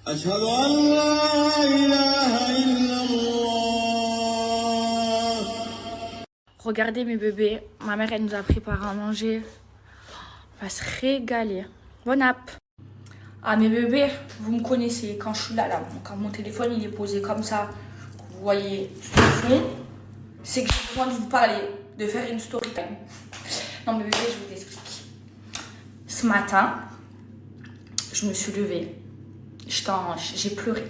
أشهد أن لا إله إلا الله. Regardez mes bébés, ma mère elle nous a préparé à manger. On va se régaler. Bon app. Ah mes bébés, vous me connaissez, quand je suis là, quand mon téléphone il est posé comme ça, vous voyez ce fond, c'est que j'ai besoin de vous parler, de faire une story time. Non mes bébés, je vous explique. Ce matin, je me suis levée, j'ai pleuré.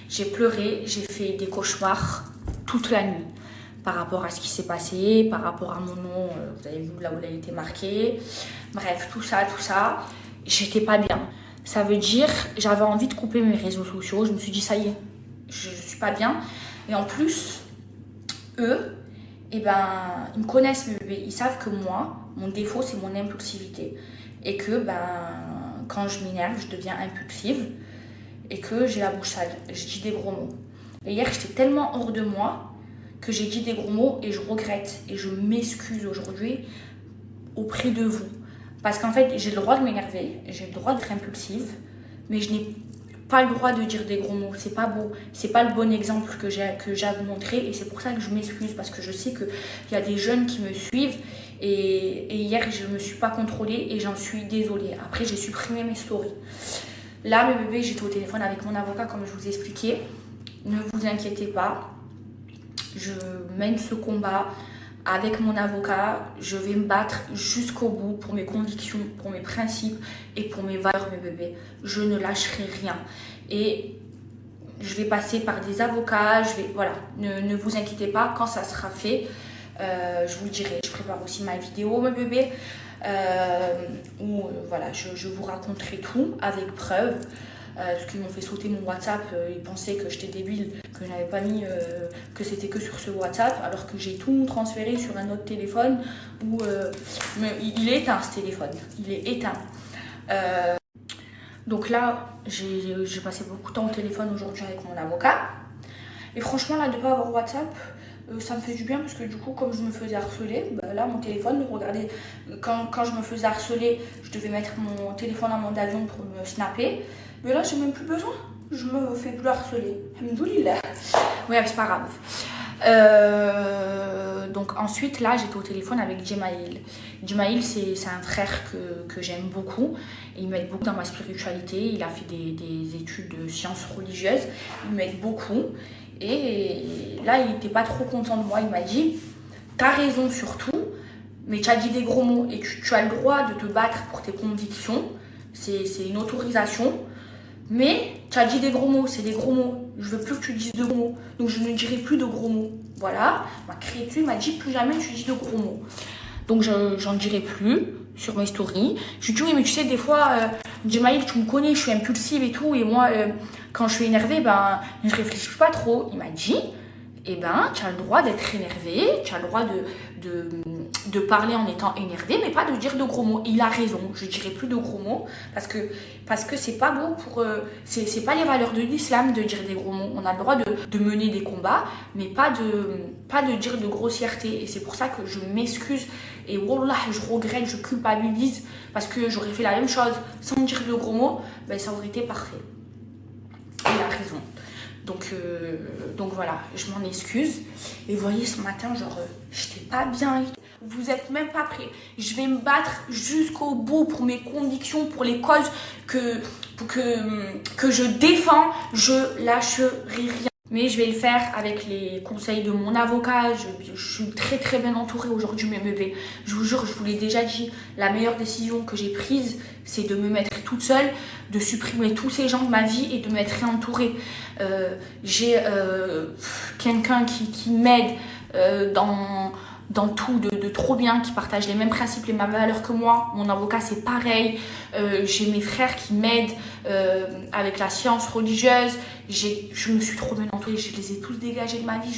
J'ai pleuré, j'ai fait des cauchemars toute la nuit par rapport à ce qui s'est passé, par rapport à mon nom, vous avez vu là où il a été marqué. Bref, tout ça, j'étais pas bien. Ça veut dire, j'avais envie de couper mes réseaux sociaux. Je me suis dit, ça y est, je suis pas bien. Et en plus, eux, ils me connaissent mes bébés. Ils savent que moi, mon défaut, c'est mon impulsivité. Et que, quand je m'énerve, je deviens impulsive. Et que j'ai la bouche sale. Je dis des gros mots. Et hier, j'étais tellement hors de moi que j'ai dit des gros mots et je regrette. Et je m'excuse aujourd'hui auprès de vous. Parce qu'en fait, j'ai le droit de m'énerver, j'ai le droit d'être impulsive, mais je n'ai pas le droit de dire des gros mots. C'est pas beau, c'est pas le bon exemple que j'ai à vous montrer. Et c'est pour ça que je m'excuse, parce que je sais qu'il y a des jeunes qui me suivent. Et hier, je me suis pas contrôlée et j'en suis désolée. Après, j'ai supprimé mes stories. Là, mes bébés, j'étais au téléphone avec mon avocat, comme je vous ai expliqué. Ne vous inquiétez pas, je mène ce combat avec mon avocat. Je vais me battre jusqu'au bout pour mes convictions, pour mes principes et pour mes valeurs, mes bébés. Je ne lâcherai rien. Et je vais passer par des avocats, voilà, ne vous inquiétez pas, quand ça sera fait, je vous le dirai. Je prépare aussi ma vidéo, mes bébés, où voilà, je vous raconterai tout avec preuves. Parce qu'ils m'ont fait sauter mon WhatsApp, ils pensaient que j'étais débile, que je n'avais pas mis, que c'était que sur ce WhatsApp, alors que j'ai tout transféré sur un autre téléphone où mais il est éteint ce téléphone, il est éteint. Donc là, j'ai passé beaucoup de temps au téléphone aujourd'hui avec mon avocat. Et franchement, là, de ne pas avoir WhatsApp, ça me fait du bien parce que du coup, comme je me faisais harceler, là, mon téléphone, regardez, quand je me faisais harceler, je devais mettre mon téléphone en mode avion pour me snapper. Mais là, j'ai même plus besoin. Je me fais plus harceler. Alhamdoulilah. Ouais, c'est pas grave. Donc ensuite, là, j'étais au téléphone avec Djemaïl. Djemaïl, c'est un frère que j'aime beaucoup. Et il m'aide beaucoup dans ma spiritualité. Il a fait des études de sciences religieuses. Il m'aide beaucoup. Et là, il n'était pas trop content de moi. Il m'a dit, t'as raison sur tout, mais tu as dit des gros mots. Et tu as le droit de te battre pour tes convictions. C'est une autorisation. Mais tu as dit des gros mots, c'est des gros mots. Je veux plus que tu dises de gros mots. Donc je ne dirai plus de gros mots. Voilà, ma créature m'a dit plus jamais tu dis de gros mots. Donc j'en dirai plus sur mes stories. Je lui dis oui mais tu sais des fois, Djemaïl tu me connais, je suis impulsive et tout. Et moi quand je suis énervée, je réfléchis pas trop. Il m'a dit, tu as le droit d'être énervé, tu as le droit de parler en étant énervé, mais pas de dire de gros mots. Et il a raison, je dirai plus de gros mots, parce que c'est pas bon pour... c'est pas les valeurs de l'islam de dire des gros mots. On a le droit de mener des combats, mais pas de dire de grossièreté. Et c'est pour ça que je m'excuse. Et wallah, je regrette, je culpabilise, parce que j'aurais fait la même chose sans dire de gros mots, ça aurait été parfait. Il a raison. Donc voilà, je m'en excuse. Et vous voyez, ce matin, j'étais pas bien. Vous êtes même pas prêts. Je vais me battre jusqu'au bout pour mes convictions, pour les causes que je défends. Je lâcherai rien. Mais je vais le faire avec les conseils de mon avocat. Je suis très très bien entourée aujourd'hui, mes bébés. Je vous jure, je vous l'ai déjà dit, la meilleure décision que j'ai prise, c'est de me mettre toute seule, de supprimer tous ces gens de ma vie et de m'être réentourée. J'ai quelqu'un qui m'aide dans tout, de trop bien, qui partage les mêmes principes, les mêmes valeurs que moi. Mon avocat, c'est pareil. J'ai mes frères qui m'aident avec la science religieuse. Je me suis trop bien entourée, je les ai tous dégagés de ma vie.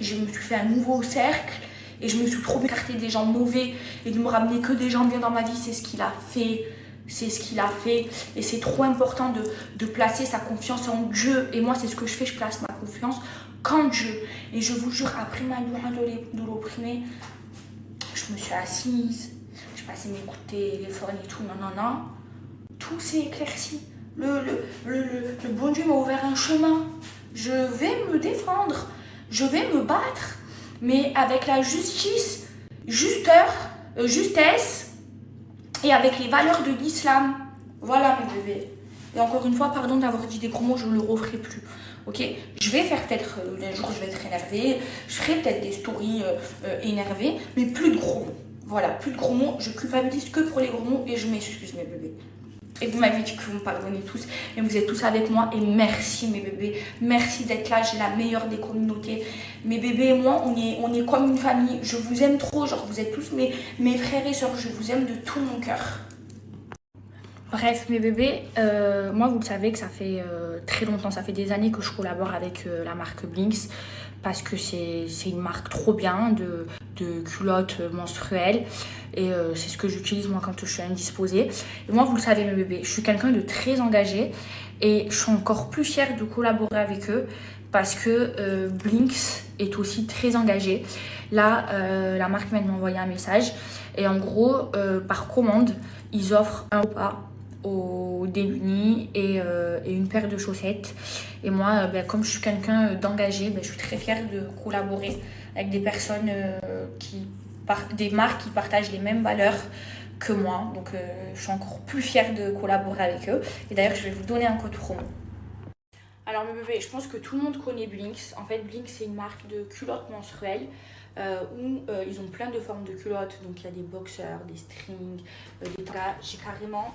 Je me suis fait un nouveau cercle et je me suis trop écartée des gens mauvais et de me ramener que des gens bien dans ma vie. C'est ce qu'il a fait. C'est ce qu'il a fait. Et c'est trop important de placer sa confiance en Dieu. Et moi, c'est ce que je fais, je place ma confiance qu'en Dieu. Et je vous jure, après ma douleur de l'opprimer, je me suis assise, je passais mes coups de téléphone et tout, non. Tout s'est éclairci. Le bon Dieu m'a ouvert un chemin. Je vais me défendre. Je vais me battre. Mais avec la justice, justesse et avec les valeurs de l'islam. Voilà mes bébés. Et encore une fois, pardon d'avoir dit des gros mots, je ne le referai plus. Ok, je vais faire peut-être, un jour je vais être énervée, je ferai peut-être des stories énervées, mais plus de gros mots. Voilà, plus de gros mots, je culpabilise que pour les gros mots et je m'excuse mes bébés. Et vous m'avez dit que vous me pardonnez tous et vous êtes tous avec moi et merci mes bébés, merci d'être là, j'ai la meilleure des communautés. Mes bébés et moi, on est comme une famille, je vous aime trop, genre vous êtes tous mes frères et sœurs, je vous aime de tout mon cœur. Bref, mes bébés, moi vous le savez que ça fait très longtemps, ça fait des années que je collabore avec la marque Blinks parce que c'est une marque trop bien de culottes menstruelles et c'est ce que j'utilise moi quand je suis indisposée. Et moi vous le savez mes bébés, je suis quelqu'un de très engagé et je suis encore plus fière de collaborer avec eux parce que Blinks est aussi très engagé. Là, la marque vient de m'envoyer un message et en gros, par commande, ils offrent un repas aux démunis et une paire de chaussettes. Et moi, comme je suis quelqu'un d'engagé, je suis très fière de collaborer avec des personnes des marques qui partagent les mêmes valeurs que moi. Donc je suis encore plus fière de collaborer avec eux. Et d'ailleurs, je vais vous donner un code promo. Alors mes bébés, je pense que tout le monde connaît Blinks. En fait, Blinks, c'est une marque de culottes menstruelles où ils ont plein de formes de culottes. Donc il y a des boxers, des strings, des tagas. J'ai carrément,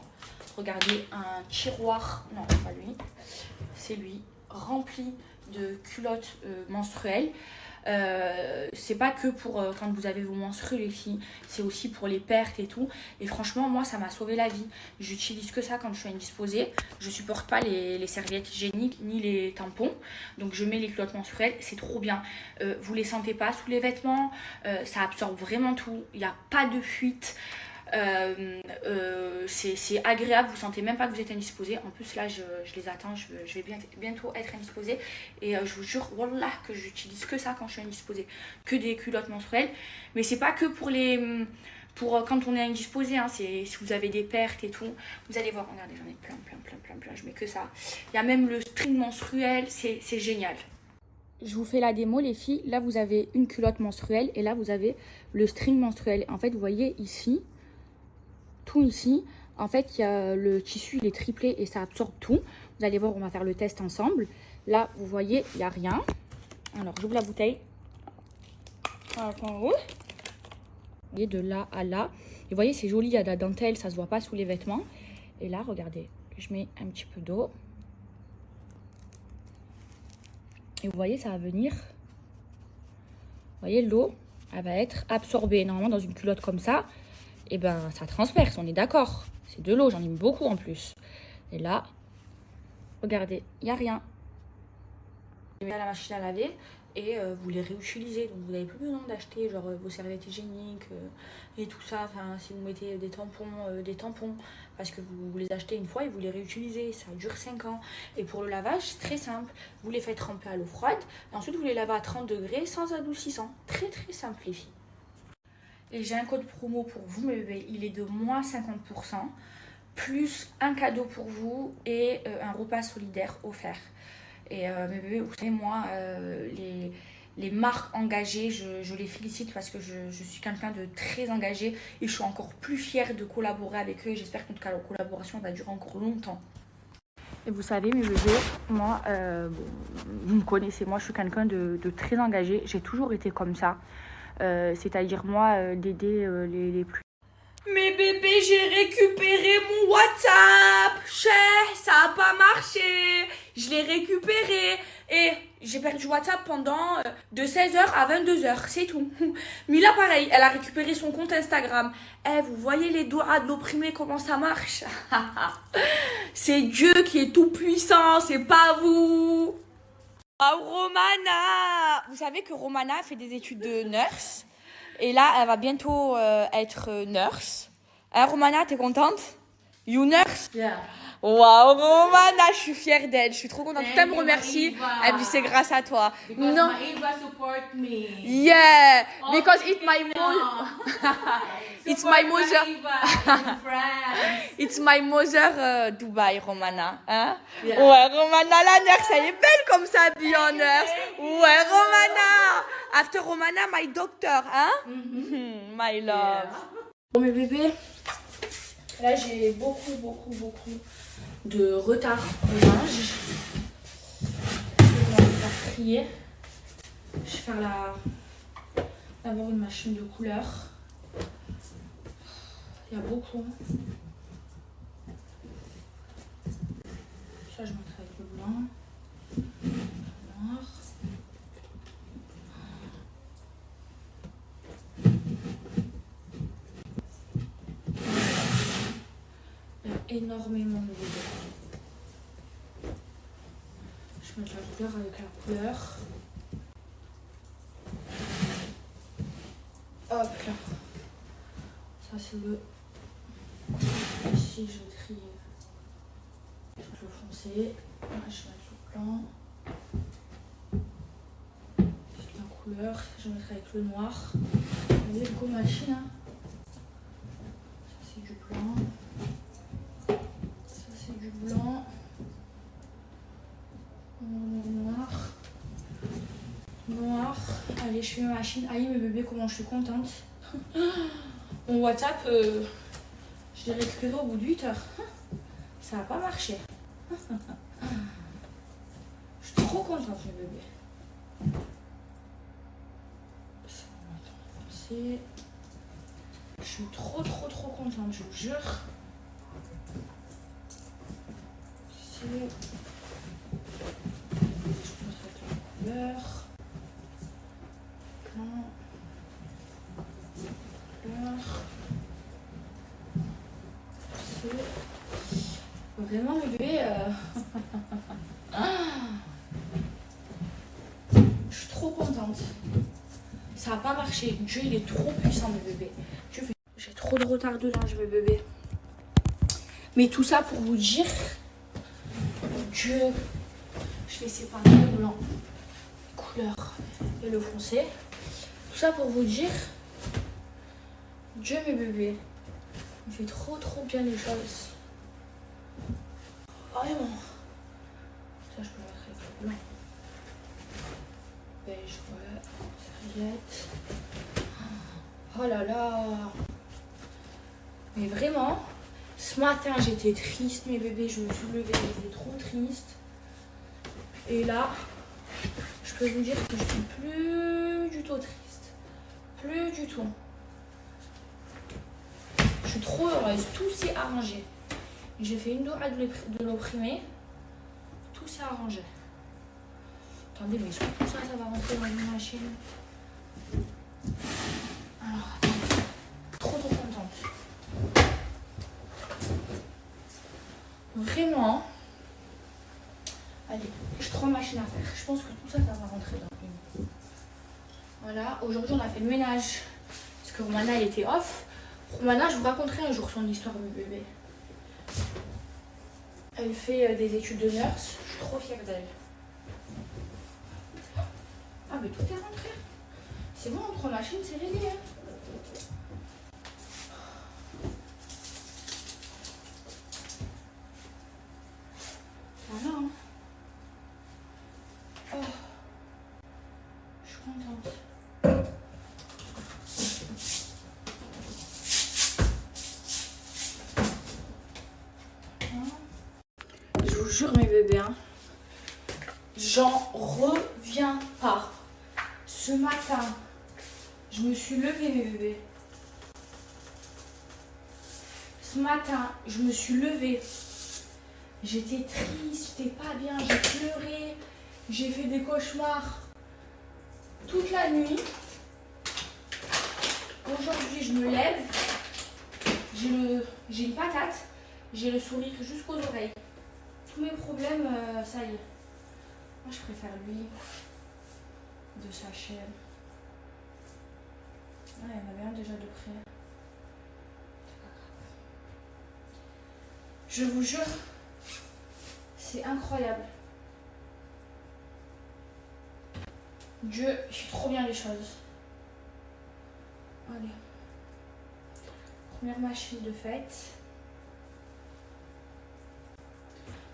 regardez, un tiroir, non pas lui, c'est lui, rempli de culottes menstruelles. C'est pas que pour quand vous avez vos menstrues les filles, c'est aussi pour les pertes et tout. Et franchement moi ça m'a sauvé la vie. J'utilise que ça quand je suis indisposée. Je supporte pas les serviettes hygiéniques ni les tampons. Donc je mets les culottes menstruelles, c'est trop bien. Vous les sentez pas sous les vêtements, ça absorbe vraiment tout. Il n'y a pas de fuite. C'est agréable, vous sentez même pas que vous êtes indisposé. En plus là je les attends, je vais bientôt être indisposée et je vous jure wallah que j'utilise que ça quand je suis indisposée, que des culottes menstruelles. Mais c'est pas que pour quand on est indisposé, hein, si vous avez des pertes et tout, vous allez voir, regardez, j'en ai plein, je mets que ça. Il y a même le string menstruel, c'est génial. Je vous fais la démo les filles, là vous avez une culotte menstruelle et là vous avez le string menstruel. En fait vous voyez ici, tout ici, en fait il y a le tissu, il est triplé et ça absorbe tout. Vous allez voir, on va faire le test ensemble. Là vous voyez, il n'y a rien. Alors j'ouvre la bouteille. Vous voyez, de là à là. Et vous voyez, c'est joli, il y a de la dentelle, ça se voit pas sous les vêtements. Et là, regardez, je mets un petit peu d'eau. Et vous voyez, ça va venir. Vous voyez, l'eau, elle va être absorbée. Normalement, dans une culotte comme ça, et ça transperce, on est d'accord. C'est de l'eau, j'en ai mis beaucoup en plus. Et là, regardez, il n'y a rien. Vous mettez à la machine à laver et vous les réutilisez. Donc vous n'avez plus besoin d'acheter genre vos serviettes hygiéniques et tout ça. Enfin, si vous mettez des tampons, parce que vous les achetez une fois et vous les réutilisez. Ça dure 5 ans. Et pour le lavage, c'est très simple. Vous les faites tremper à l'eau froide et ensuite vous les lavez à 30 degrés sans adoucissant. Très très simple les filles. Et j'ai un code promo pour vous mes bébés. Il est de moins 50%, plus un cadeau pour vous et un repas solidaire offert. Et mes bébés, vous savez, moi, les marques engagées, je les félicite parce que je suis quelqu'un de très engagé et je suis encore plus fière de collaborer avec eux. J'espère que notre collaboration va durer encore longtemps. Et vous savez, mes bébés, moi, vous me connaissez, moi, je suis quelqu'un de très engagé. J'ai toujours été comme ça. C'est-à-dire, moi, d'aider les plus... Mais bébé, j'ai récupéré mon WhatsApp. Ça a pas marché. Je l'ai récupéré. Et j'ai perdu WhatsApp pendant de 16h à 22h. C'est tout. Mila, pareil, elle a récupéré son compte Instagram. Vous voyez les doigts de l'opprimé, comment ça marche? C'est Dieu qui est tout puissant, c'est pas vous. Oh, Romana! Vous savez que Romana fait des études de nurse. Et là, elle va bientôt être nurse. Hein, Romana, t'es contente? You nurse? Yeah. Waouh, Romana, je suis fière d'elle. Je suis trop contente. Elle me Thank you, remercie. Eva. Elle me dit c'est grâce à toi. Because Non. Maeva support me. Yeah, All because the it's my Filipino. it's Support my mother. Maeva in France. It's my mother Dubai, Romana. Hein? Yeah. Ouais, Romana, la nurse, elle est belle comme ça, habillée en nurse. Ouais, Romana. After Romana, my doctor, hein? My love. Bon, mes bébés, là j'ai beaucoup de retard au linge. Je vais faire trier. Je vais faire d'abord une machine de couleur. Il y a beaucoup. Ça, je mettrai avec le blanc, le noir. Il y a énormément de couleurs. Je vais mettre la couleur avec la couleur. Hop là. Ça c'est le... Ici je vais trier. Je vais le foncé. Là, je vais mettre le blanc. La couleur. Je vais mettre avec le noir. Vous voyez, go machine. Hein. Ça c'est du blanc. Ça c'est du blanc. Noir. Noir. Allez, je fais ma machine. Aïe, mes bébés, comment je suis contente. Mon WhatsApp, je l'ai récupéré au bout de 8 heures. Ça n'a pas marché. Je suis trop contente, mes bébés. Ça, on va avancer. Je suis trop contente, je vous jure. Ici. Je pense avec la couleur. Vraiment, mes bébés, je suis trop contente. Ça n'a pas marché. Dieu, il est trop puissant, mes bébés. J'ai trop de retard de linge, mes bébés. Mais tout ça pour vous dire, Dieu, je vais séparer le blanc, couleur et le foncé. Tout ça pour vous dire, Dieu, mes bébés, il fait trop bien les choses. Vraiment. Ça, je peux mettre avec le blanc. Beige, ouais. Serviette. Oh là là. Mais vraiment, ce matin, j'étais triste, mes bébés. Je me suis levée, j'étais trop triste. Et là, je peux vous dire que je suis plus du tout triste. Plus du tout. Je suis trop heureuse. Tout s'est arrangé. J'ai fait une dorade de l'opprimé. Tout s'est arrangé. Attendez, mais tout ça, ça va rentrer dans une machine. Alors, attendez. Trop contente. Vraiment. Allez, j'ai 3 machines à faire. Je pense que tout ça, ça va rentrer dans une. Voilà, aujourd'hui, on a fait le ménage. Parce que Romana, elle était off. Romana, je vous raconterai un jour son histoire, mes bébés. Elle fait des études de nurse. Je suis trop fière d'elle. Ah, mais tout est rentré. C'est bon, 3 machines, c'est réglé. Hein. Voilà. Hein. Oh. Je suis contente. Je vous jure, mes bébés, hein, j'en reviens pas. Ce matin, je me suis levée, mes bébés. Ce matin, je me suis levée. J'étais triste, j'étais pas bien, j'ai pleuré. J'ai fait des cauchemars toute la nuit. Aujourd'hui, je me lève. J'ai une patate. J'ai le sourire jusqu'aux oreilles. Tous mes problèmes, ça y est. Moi, je préfère lui de sa chaîne. Ah, il y en avait un déjà de près. C'est pas grave. Je vous jure, C'est incroyable. Dieu, il fait trop bien les choses. Allez. Première machine de fête.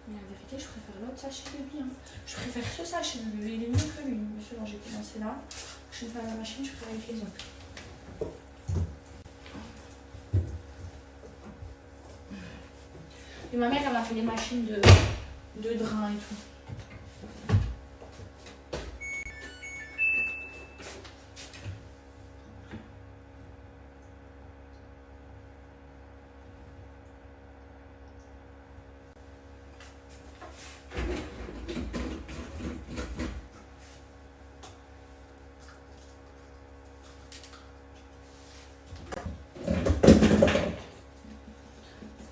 Mais la vérité, je préfère l'autre sachet de bébé. Je préfère ce sachet de bébé. Il est mieux que lui. Mais selon j'ai commencé là. Je vais faire la machine, je ferai avec les autres. Et ma mère, elle m'a fait des machines de drain et tout.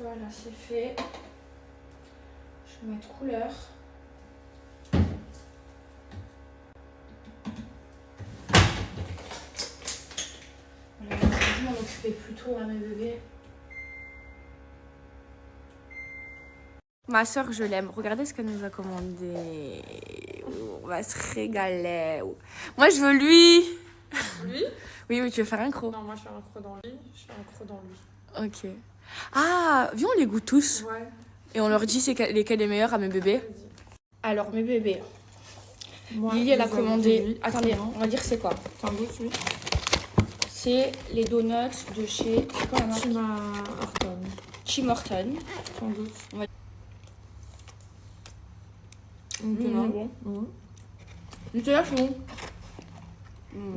Voilà, c'est fait. Je vais mettre couleur. Voilà, je vais m'en occuper plus tôt à mes bébés. Ma soeur, je l'aime. Regardez ce qu'elle nous a commandé. On va se régaler. Moi, je veux lui. Lui? Oui, tu veux faire un croc? Non, moi je fais un creux dans lui, je fais un creux dans lui. Ok. Ah, viens, on les goûte tous. Ouais. Et on leur dit lesquels est meilleur à mes bébés. Alors, mes bébés. Moi, Lily, elle a nous commandé. avons lui. Attendez, on va dire c'est quoi? T'en goûtes lui? C'est les donuts de chez. C'est quoi la marque? Tim Horton. Tim Horton. T'en goûtes? On va- Nutella. bon. Mhm. Nutella, c'est bon.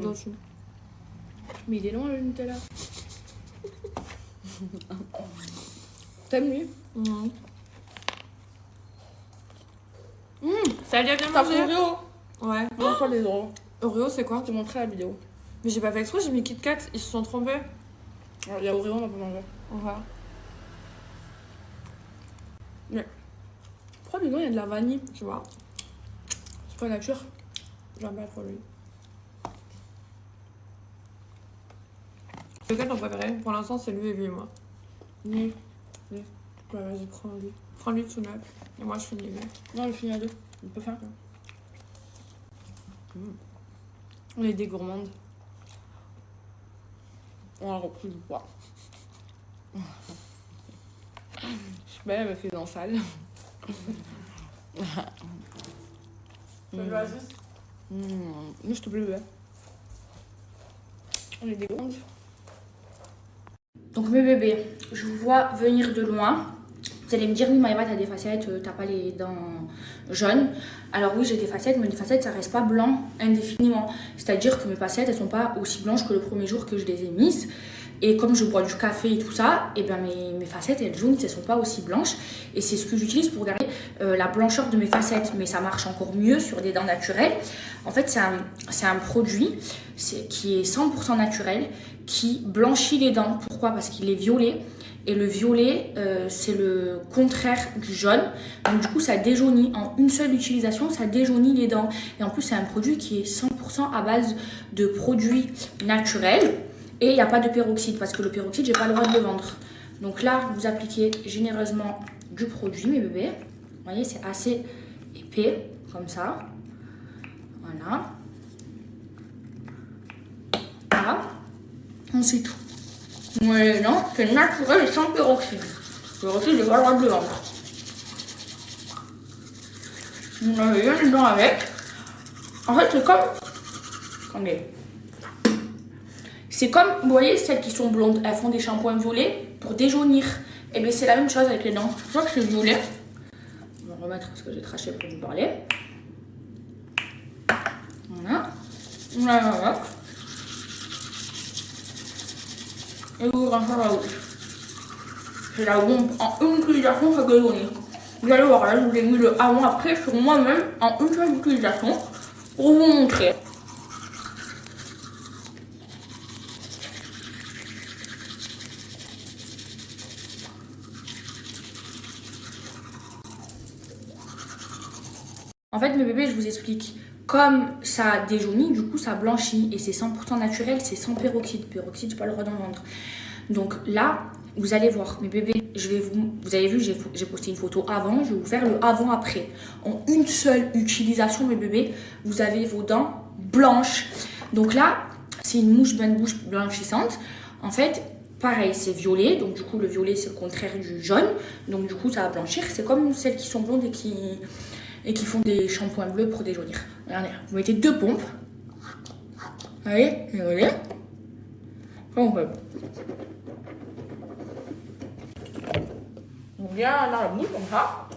Dessus. Mais il est loin le Nutella. T'aimes lui? Mhm. Ça a bien T'as mangé? pris Oreo? Ouais. Non, pas les Oreo. Oreo, c'est quoi? Je te montrerai la vidéo. Mais j'ai pas fait exprès, j'ai mis Kit Kat, ils se sont trompés. Alors, il y a Oreo, on va pas manger. On va. Pourquoi dedans il y a de la vanille? Tu vois? C'est pas nature. J'aime pas trop lui. Lequel ton préféré? Pour l'instant, c'est lui et lui et moi. Oui. Ouais, vas-y, prends lui. Prends lui tout neuf. Et moi, je finis lui. Non, le finit à deux. On peut faire. On est des gourmandes. On a repris du poids. Je suis belle avec les dents sales. Mais je te plaît. On est des gourmandes. Donc mes bébés, je vous vois venir de loin. Vous allez me dire, oui Maëva, t'as des facettes, t'as pas les dents jaunes. Alors oui, j'ai des facettes, mais les facettes, ça reste pas blanc indéfiniment. C'est-à-dire que mes facettes, elles sont pas aussi blanches que le premier jour que je les ai mises. Et comme je bois du café et tout ça, et ben mes facettes, elles jaunissent, elles sont pas aussi blanches. Et c'est ce que j'utilise pour garder la blancheur de mes facettes. Mais ça marche encore mieux sur des dents naturelles. En fait, c'est un produit qui est 100% naturel, qui blanchit les dents. Pourquoi? Parce qu'il est violet. Et le violet, c'est le contraire du jaune. Donc du coup, ça déjaunit. En une seule utilisation, ça déjaunit les dents. Et en plus, c'est un produit qui est 100% à base de produits naturels. Et il n'y a pas de peroxyde, parce que le peroxyde, j'ai pas le droit de le vendre. Donc là, vous appliquez généreusement du produit, mes bébés. Vous voyez, c'est assez épais, comme ça. Voilà. Là. Ensuite, ouais, non, c'est naturel et sans peroxyde. Le peroxyde, j'ai pas le droit de le vendre. On avait bien les dents avec. En fait, c'est comme... Attendez. C'est comme, vous voyez, celles qui sont blondes, elles font des shampoings violets pour déjaunir. Et bien, c'est la même chose avec les dents. Je vois que c'est violet. On va remettre ce que j'ai craché pour vous parler. Voilà. Voilà. Et vous rangez la bouche. C'est la bombe. En une utilisation, ça déjaunit. Vous allez voir, là, je vous ai mis le avant-après sur moi-même en une seule utilisation pour vous montrer. En fait, mes bébés, je vous explique. Comme ça déjaunit, du coup, ça blanchit. Et c'est 100% naturel, c'est sans peroxyde. Peroxyde, j'ai pas le droit d'en vendre. Donc là, Vous allez voir, mes bébés, vous avez vu, j'ai posté une photo avant, je vais vous faire le avant-après. En une seule utilisation, mes bébés, vous avez vos dents blanches. Donc là, c'est une mouche bain de bouche blanchissante. En fait, pareil, c'est violet, donc du coup, le violet, c'est le contraire du jaune. Donc du coup, ça va blanchir. C'est comme celles qui sont blondes et qui font des shampoings bleus pour déjaunir. Regardez, vous mettez 2 pompes. Allez, regardez. Donc bien dans la bouche comme ça.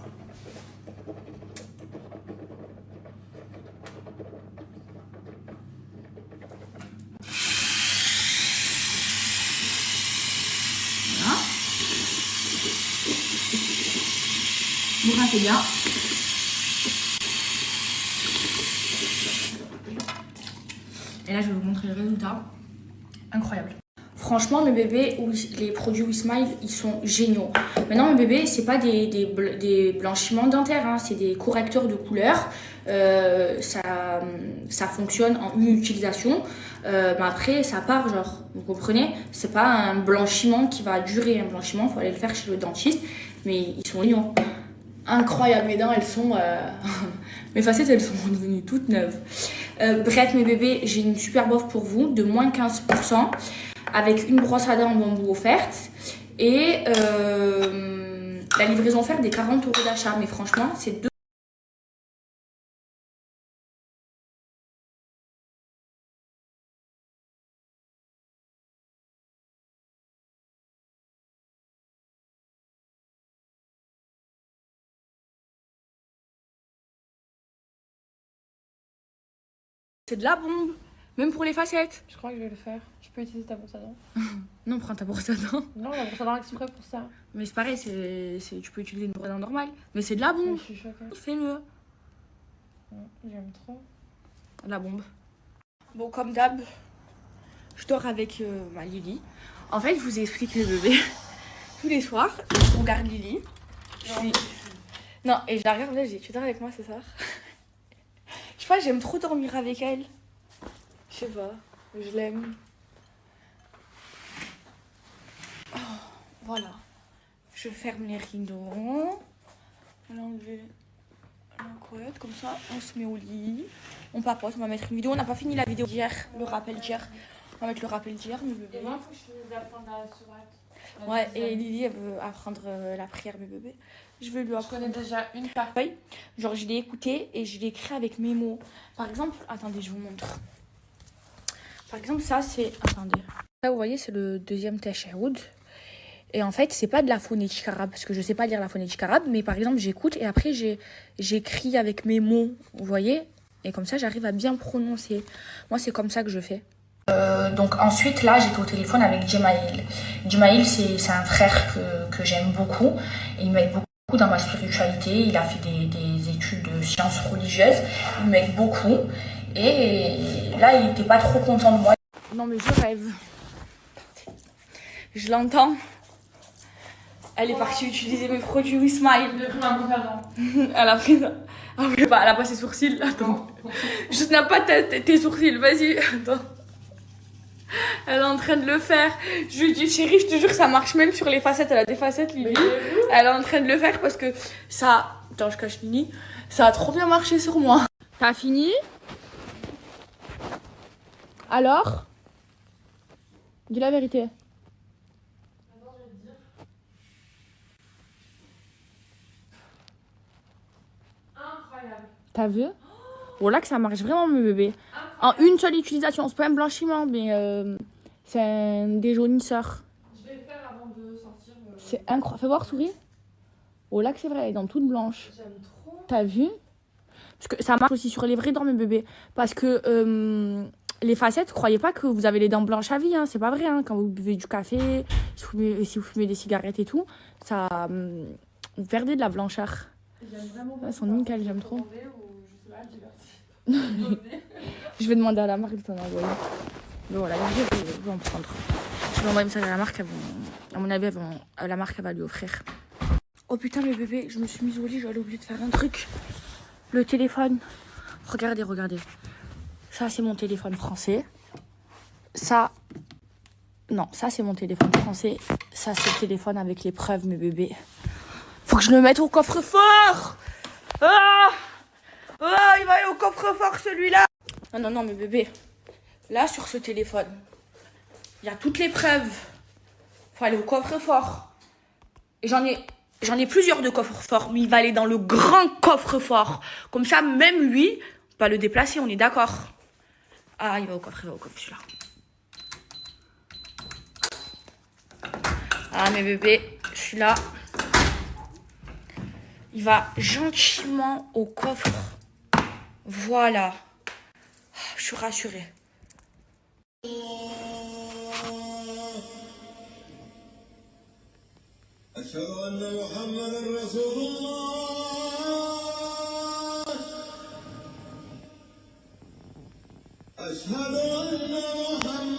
Voilà. Vous rincez bien. Et là, je vais vous montrer le résultat. Incroyable. Franchement, mes bébés, les produits WeSmile, ils sont géniaux. Maintenant, mes bébés, c'est pas des blanchiments dentaires, hein, c'est des correcteurs de couleur. Ça fonctionne en une utilisation. Mais après, ça part, genre, vous comprenez? C'est pas un blanchiment qui va durer. Un blanchiment, il faut aller le faire chez le dentiste. Mais ils sont mignons. Incroyable, mes dents, elles sont... mes facettes, elles sont devenues toutes neuves. Bref, mes bébés, j'ai une super offre pour vous de moins 15%. Avec une brosse à dents en bambou offerte et la livraison offerte des 40 € d'achat. Mais franchement, c'est 2. C'est de la bombe, même pour les facettes. Je crois que je vais le faire. Je peux utiliser ta brosse à dents? Non, prends ta brosse à dents. Non, la brosse à dents exprès pour ça. Mais c'est pareil, tu peux utiliser une brosse à dents normale. Mais c'est de la bombe. Je suis choquée. Fais-le. J'aime trop. La bombe. Bon, comme d'hab, je dors avec ma Lily. En fait, je vous explique le bébé. Tous les soirs, je regarde Lily. Non, et je la regarde là, je dis, tu dors avec moi ce soir? Je sais pas, j'aime trop dormir avec elle. Je sais pas, je l'aime. Oh, voilà. Je ferme les rideaux. On va enlever la couette, comme ça, on se met au lit. On papote, on va mettre une vidéo. On n'a pas fini la vidéo d'hier, le rappel d'hier. On va mettre le rappel d'hier, mes bébés. Et moi, il faut que je te apprendre la sourate. Ouais, et Lily, elle veut apprendre la prière, mes bébés. Je vais lui Je apprendre. connais déjà une par Genre, je l'ai écouté et je l'ai écrit avec mes mots. Par exemple, attendez, je vous montre. Par exemple, ça, c'est... Attendez. Ça, vous voyez, c'est le deuxième tashahhud. Et en fait, c'est pas de la phonétique arabe, parce que je sais pas lire la phonétique arabe, mais par exemple, j'écoute et après, j'écris avec mes mots, vous voyez? Et comme ça, j'arrive à bien prononcer. Moi, c'est comme ça que je fais. Donc ensuite, là, j'étais au téléphone avec Jemaïl. Jemaïl, c'est un frère que j'aime beaucoup. Et il m'aide beaucoup dans ma spiritualité. Il a fait des études de sciences religieuses. Il m'aide beaucoup. Et là, il n'était pas trop content de moi. Non, mais je rêve. Je l'entends. Elle est partie utiliser mes produits WeSmile. Elle a pris ma brosse à dents. Elle a pris ça. Ah oui, bah, elle a pas ses sourcils. Attends. Je n'ai pas tes sourcils. Vas-y. Attends. Elle est en train de le faire. Je lui dis, chérie, je te jure, ça marche même sur les facettes. Elle a des facettes, Lily. Elle est en train de le faire parce que ça... Attends, je cache Lily. Ça a trop bien marché sur moi. T'as fini? Alors? Dis la vérité. Incroyable. T'as vu? Oh là que ça marche vraiment, mes bébés. En une seule utilisation. C'est pas un blanchiment, mais c'est un déjaunisseur. Je vais le faire avant de sortir. C'est incroyable. Fais voir, souris. Oh là que c'est vrai, elle est dans toute blanche. J'aime trop. T'as vu? Parce que ça marche aussi sur les vrais dents, mes bébés. Parce que les facettes, croyez pas que vous avez les dents blanches à vie. Hein. C'est pas vrai. Hein. Quand vous buvez du café, si vous fumez des cigarettes et tout, ça, vous perdez de la blancheur. J'aime vraiment. Elles sont nickel, j'aime trop. Ou je sais pas, divertis. Je vais demander à la marque de t'en envoyer. Mais voilà, je vais en prendre. Je vais envoyer un message à la marque. À mon avis, la marque, elle va lui offrir. Oh putain, mes bébés, je me suis mise au lit. J'allais oublier de faire un truc. Le téléphone. Regardez. Ça, c'est mon téléphone français. Ça, Non, ça c'est mon téléphone français. Ça c'est le téléphone avec les preuves, mes bébés. Faut que je le mette au coffre-fort. Ah, il va aller au coffre-fort celui-là. Non, mes bébés. Là, sur ce téléphone, il y a toutes les preuves. Faut aller au coffre-fort. Et j'en ai plusieurs de coffre-fort, mais il va aller dans le grand coffre-fort. Comme ça, même lui, on va le déplacer, on est d'accord. Ah, il va au coffre celui-là. Ah, mes bébés, celui-là, il va gentiment au coffre. Voilà. Je suis rassurée. أشهد أن محمدا رسول الله أشهد أن محمدا